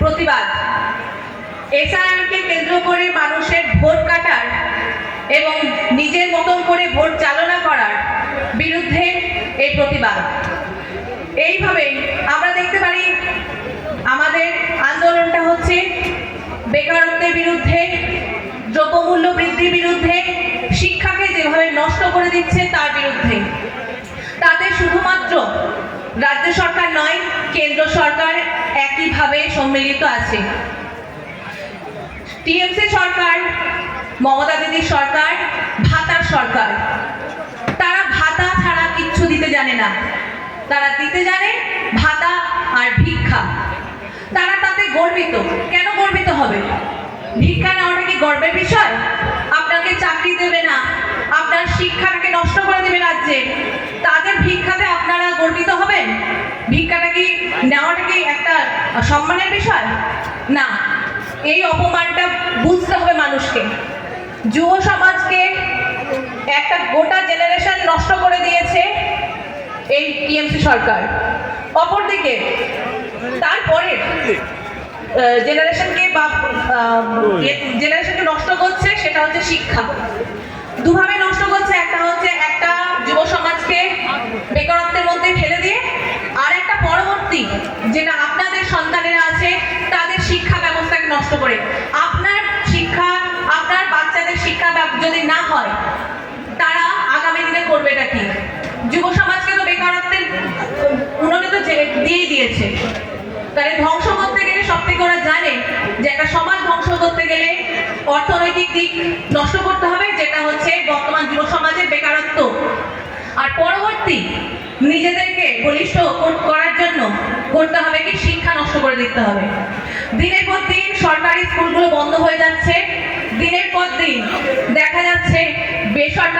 প্রতিবাদ। এসআইআরকে কেন্দ্র করে মানুষের ভোট কাটার এবং নিজের মতন করে ভোট চালনা করার বিরুদ্ধে এই প্রতিবাদ। এইভাবে আমরা দেখতে পারি আমাদের আন্দোলনটা হচ্ছে বেকারত্বের বিরুদ্ধে, দ্রব্যমূল্য বৃদ্ধির বিরুদ্ধে, শিক্ষাকে যেভাবে নষ্ট করে দিচ্ছে তার বিরুদ্ধে। তাতে শুধুমাত্র রাজ্য সরকার নয়, কেন্দ্র সরকার একইভাবে সম্মিলিত আছে। টিএমসি সরকার, মমতা দিদির সরকার, ভাতার সরকার, তারা ভাতা ছাড়া কিচ্ছু দিতে জানে না। তারা দিতে জানে ভাতা আর ভিক্ষা। তারা তাতে গর্বিত। কেন গর্বিত হবে? ভিক্ষা নেওয়াটা কি গর্বের বিষয়? আপনাকে চাকরি দেবে না, আপনার শিক্ষাটাকে নষ্ট করে দেবে রাজ্যে, তাদের ভিক্ষাতে আপনারা গর্বিত হবেন? ভিক্ষাটা কি নেওয়াটা কি একটা সম্মানের বিষয়? না, এই অপমানটা বুঝতে হবে মানুষকে। যুব সমাজকে একটা গোটা জেনারেশন নষ্ট করে দিয়েছে এই টিএমসি সরকার। অপরদিকে তারপরে জেনারেশনকে নষ্ট করছে, সেটা হচ্ছে শিক্ষা। দুভাবে নষ্ট করছে। একটা হচ্ছে একটা যুব সমাজকে বেকারত্বের মধ্যে ফেলে দিয়ে, আর একটা পরবর্তী যেটা আপনাদের সন্তানেরা আছে তাদের শিক্ষা ব্যবস্থাকে নষ্ট করে। আপনার শিক্ষা, আপনার বাচ্চাদের শিক্ষা যদি না হয়, তারা আগামী দিনে করবেটা কি? যুব সমাজকে তো বেকারত্বের উন্নতি তো দিয়েই দিয়েছে। তাহলে ধ্বংস করতে গেলে সব থেকে ওরা জানে যে একটা সমাজ ধ্বংস করতে গেলে অর্থনৈতিক দিক নষ্ট করতে হবে, যেটা হচ্ছে বর্তমান যুব সমাজের বেকারত্ব। আর পরবর্তী নিজেদেরকে বলিষ্ঠ করার জন্য করতে হবে কি? শিক্ষা নষ্ট করে দিতে হবে। দিনের পর দিন সরকারি স্কুলগুলো বন্ধ হয়ে যাচ্ছে, দিনের পর দিন দেখা যাচ্ছে বেসরকারি